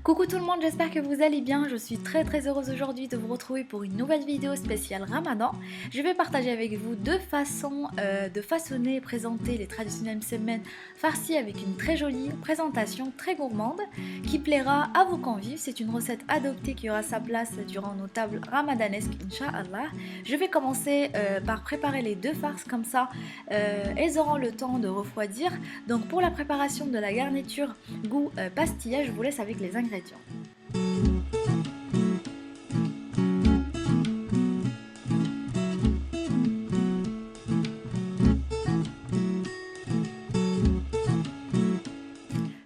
Coucou tout le monde, j'espère que vous allez bien. Je suis très heureuse aujourd'hui de vous retrouver pour une nouvelle vidéo spéciale Ramadan. Je vais partager avec vous deux façons de façonner et présenter les traditionnels msemen farcis avec une très jolie présentation très gourmande qui plaira à vos convives. C'est une recette adoptée qui aura sa place durant nos tables ramadanesques, Inch'Allah. Je vais commencer par préparer les deux farces, comme ça elles auront le temps de refroidir. Donc pour la préparation de la garniture goût pastilla, je vous laisse avec les ingrédients.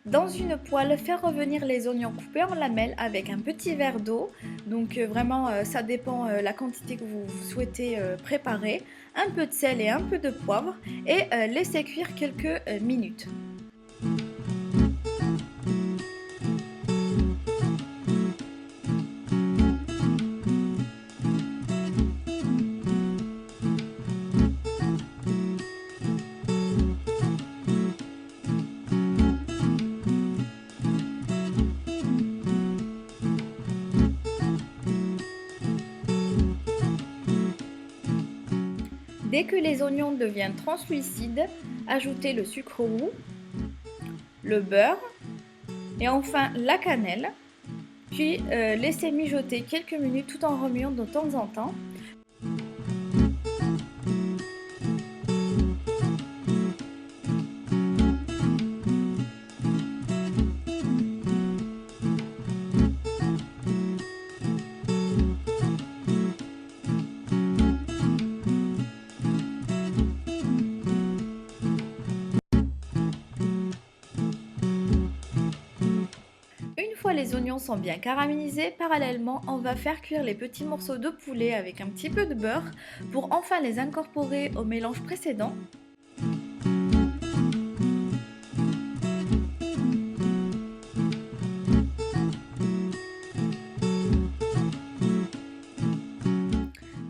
Dans une poêle, faire revenir les oignons coupés en lamelles avec un petit verre d'eau. Donc vraiment, ça dépend la quantité que vous souhaitez préparer. Un peu de sel et un peu de poivre et laisser cuire quelques minutes. Dès que les oignons deviennent translucides, ajoutez le sucre roux, le beurre et enfin la cannelle. Puis laissez mijoter quelques minutes tout en remuant de temps en temps. Une fois les oignons sont bien caramélisés, parallèlement, on va faire cuire les petits morceaux de poulet avec un petit peu de beurre pour enfin les incorporer au mélange précédent.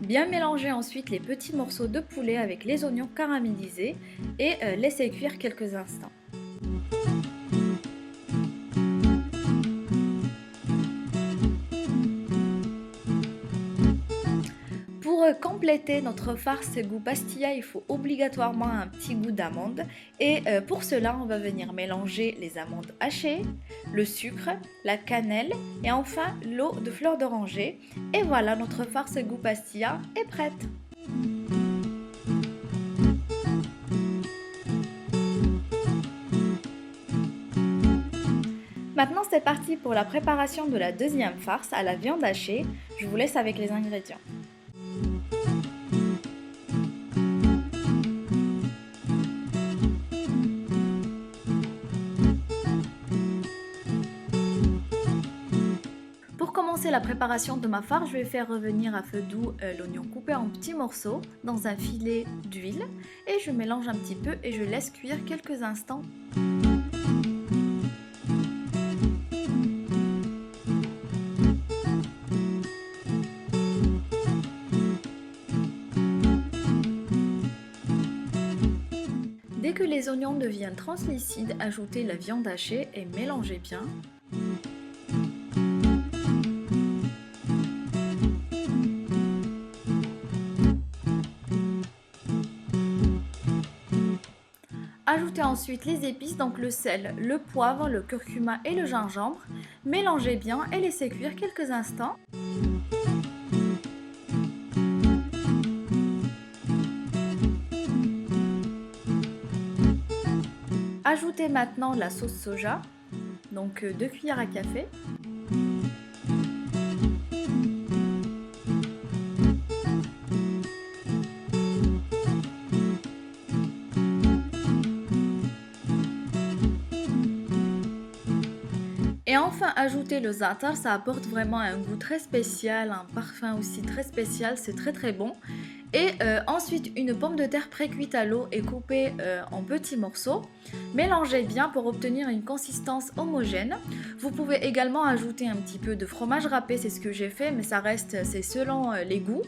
Bien mélanger ensuite les petits morceaux de poulet avec les oignons caramélisés et laisser cuire quelques instants. Pour compléter notre farce goût pastilla, il faut obligatoirement un petit goût d'amande et pour cela on va venir mélanger les amandes hachées, le sucre, la cannelle et enfin l'eau de fleur d'oranger. Et voilà, notre farce goût pastilla est prête. Maintenant c'est parti pour la préparation de la deuxième farce à la viande hachée. Je vous laisse avec les ingrédients. Pour commencer la préparation de ma farce, je vais faire revenir à feu doux l'oignon coupé en petits morceaux dans un filet d'huile et je mélange un petit peu et je laisse cuire quelques instants. Dès que les oignons deviennent translucides, ajoutez la viande hachée et mélangez bien. Ajoutez ensuite les épices, donc le sel, le poivre, le curcuma et le gingembre. Mélangez bien et laissez cuire quelques instants. Ajoutez maintenant la sauce soja, donc 2 cuillères à café. Et enfin, ajoutez le za'atar, ça apporte vraiment un goût très spécial, un parfum aussi très spécial, c'est très bon. Et ensuite, une pomme de terre pré-cuite à l'eau et coupée en petits morceaux. Mélangez bien pour obtenir une consistance homogène. Vous pouvez également ajouter un petit peu de fromage râpé, c'est ce que j'ai fait, mais ça reste, c'est selon les goûts.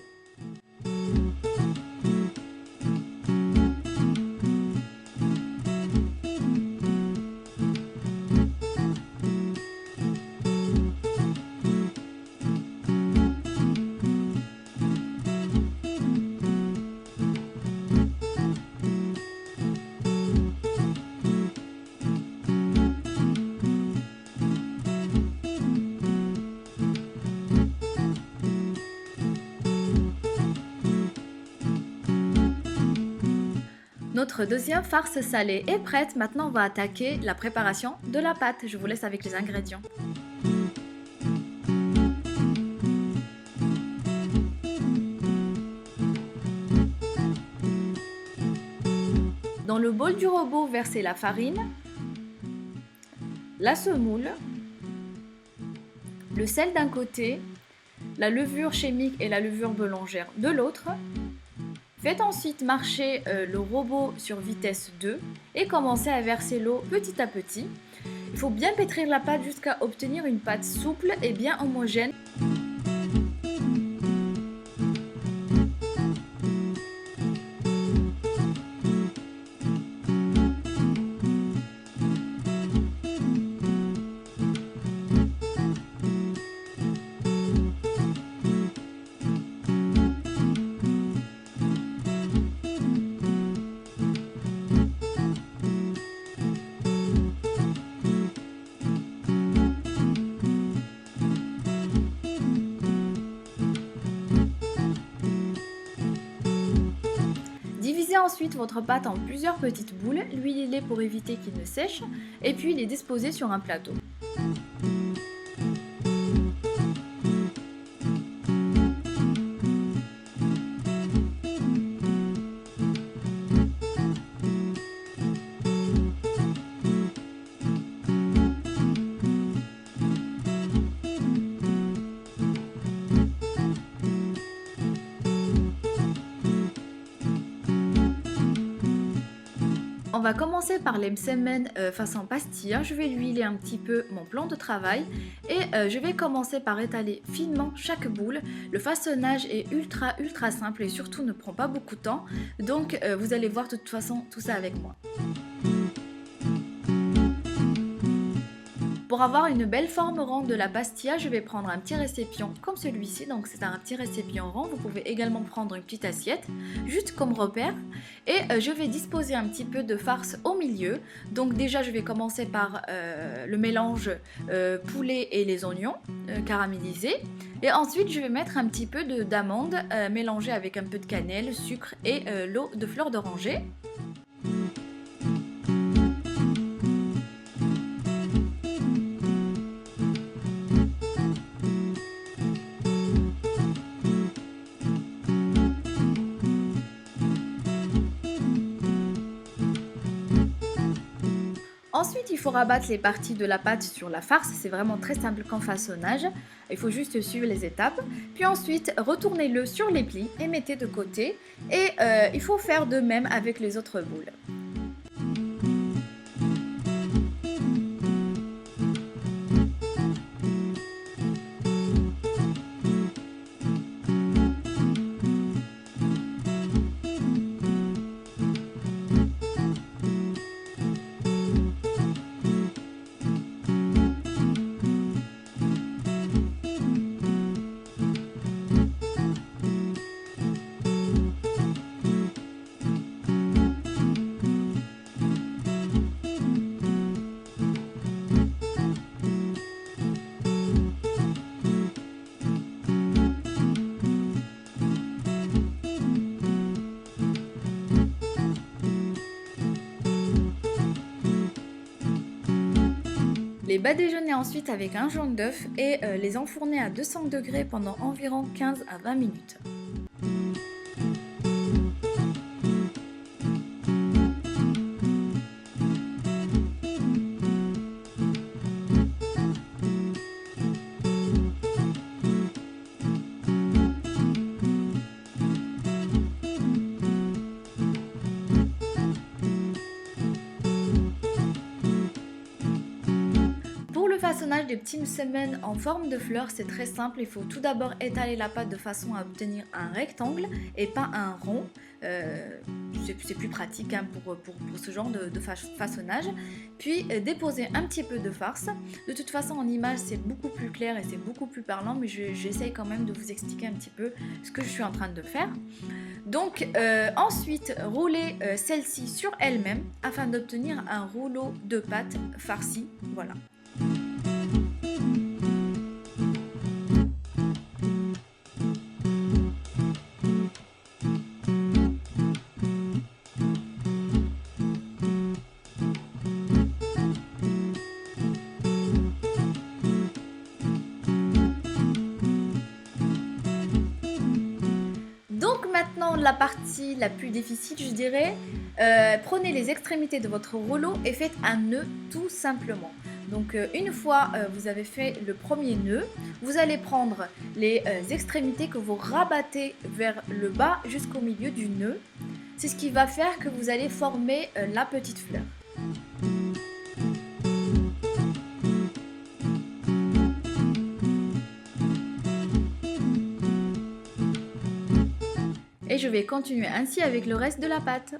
Notre deuxième farce salée est prête. Maintenant, on va attaquer la préparation de la pâte. Je vous laisse avec les ingrédients. Dans le bol du robot, versez la farine, la semoule, le sel d'un côté, la levure chimique et la levure boulangère de l'autre. Faites ensuite marcher le robot sur vitesse 2 et commencez à verser l'eau petit à petit. Il faut bien pétrir la pâte jusqu'à obtenir une pâte souple et bien homogène. Divisez ensuite votre pâte en plusieurs petites boules, l'huilez pour éviter qu'il ne sèche et puis les disposez sur un plateau. On va commencer par les msemen façon pastilla. Je vais huiler un petit peu mon plan de travail et je vais commencer par étaler finement chaque boule. Le façonnage est ultra simple et surtout ne prend pas beaucoup de temps. Donc vous allez voir de toute façon tout ça avec moi. Pour avoir une belle forme ronde de la pastilla, je vais prendre un petit récipient comme celui-ci. Donc c'est un petit récipient rond. Vous pouvez également prendre une petite assiette, juste comme repère. Et je vais disposer un petit peu de farce au milieu. Donc déjà je vais commencer par le mélange poulet et les oignons caramélisés. Et ensuite je vais mettre un petit peu d'amandes mélangées avec un peu de cannelle, sucre et l'eau de fleur d'oranger. Ensuite, il faut rabattre les parties de la pâte sur la farce. C'est vraiment très simple comme façonnage. Il faut juste suivre les étapes. Puis ensuite, retournez-le sur les plis et mettez de côté. Et il faut faire de même avec les autres boules. Les badigeonner ensuite avec un jaune d'œuf et les enfourner à 200 degrés pendant environ 15 à 20 minutes. Façonnage des petits msemen en forme de fleur, c'est très simple. Il faut tout d'abord étaler la pâte de façon à obtenir un rectangle et pas un rond. C'est plus pratique hein, pour ce genre de façonnage. Puis déposer un petit peu de farce. De toute façon en image c'est beaucoup plus clair et c'est beaucoup plus parlant, mais j'essaye quand même de vous expliquer un petit peu ce que je suis en train de faire. Donc ensuite rouler celle-ci sur elle-même afin d'obtenir un rouleau de pâte farci. Voilà. la partie la plus difficile, je dirais, prenez les extrémités de votre rouleau et faites un nœud tout simplement. Donc une fois vous avez fait le premier nœud, vous allez prendre les extrémités que vous rabattez vers le bas jusqu'au milieu du nœud. C'est ce qui va faire que vous allez former la petite fleur. Et je vais continuer ainsi avec le reste de la pâte.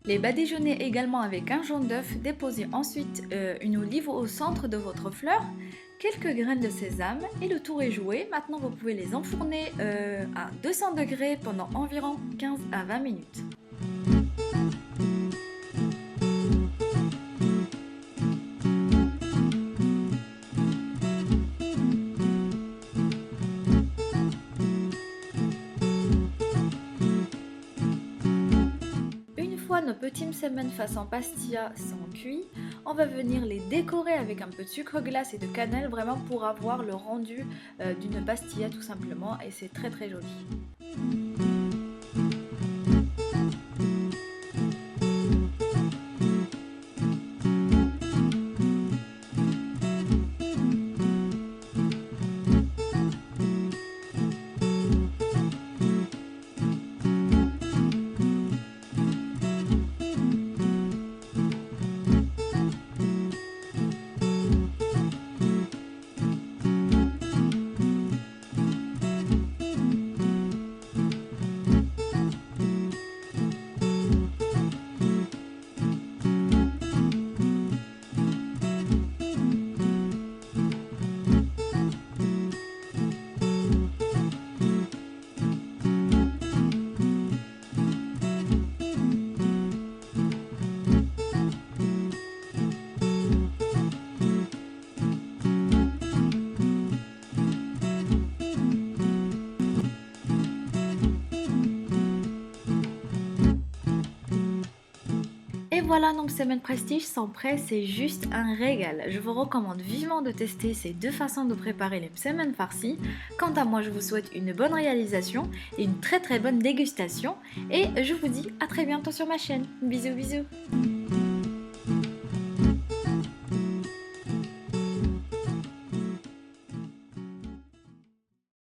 Les badigeonnez également avec un jaune d'œuf, déposez ensuite une olive au centre de votre fleur, quelques graines de sésame et le tour est joué. Maintenant vous pouvez les enfourner à 200 degrés pendant environ 15 à 20 minutes. Nos petits msemen façon pastilla sont cuits, on va venir les décorer avec un peu de sucre glace et de cannelle vraiment pour avoir le rendu d'une pastilla tout simplement et c'est très très joli. Et voilà, nos msemen prestige sont prêts, c'est juste un régal. Je vous recommande vivement de tester ces deux façons de préparer les msemen farcis. Quant à moi, je vous souhaite une bonne réalisation et une très très bonne dégustation. Et je vous dis à très bientôt sur ma chaîne. Bisous bisous.